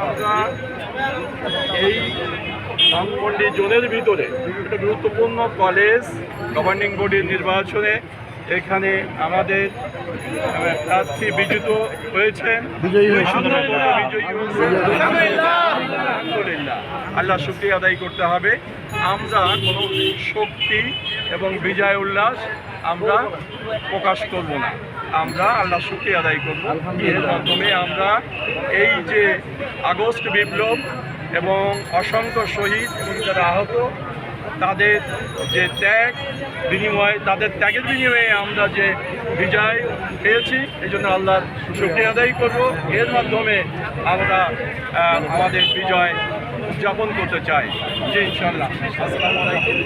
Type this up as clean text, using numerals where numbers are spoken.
আমরা এই ধানমন্ডি জোনের ভিতরে একটা গুরুত্বপূর্ণ কলেজ গভর্নিং বডির নির্বাচনে এখানে আমাদের প্রার্থী বিজিত হয়েছেন, আলহামদুলিল্লাহ। আল্লাহ শুকরিয়া আদায় করতে হবে। আমরা কোনো শক্তি এবং বিজয় উল্লাস আমরা প্রকাশ করব না, আমরা আল্লাহ শুকরিয়া আদায় করব। এর মাধ্যমে আমরা এই যে আগস্ট বিপ্লব এবং অসংখ্য শহীদ এবং যারা আহত তাদের যে ত্যাগ বিনিময়, তাদের ত্যাগের বিনিময়ে আমরা যে বিজয় পেয়েছি, এই জন্য আল্লাহর শুকরিয়া আদায় করব। এর মাধ্যমে আমরা আমাদের বিজয় উদযাপন করতে চাই। জি ইনশাআল্লাহ। আসসালামু আলাইকুম।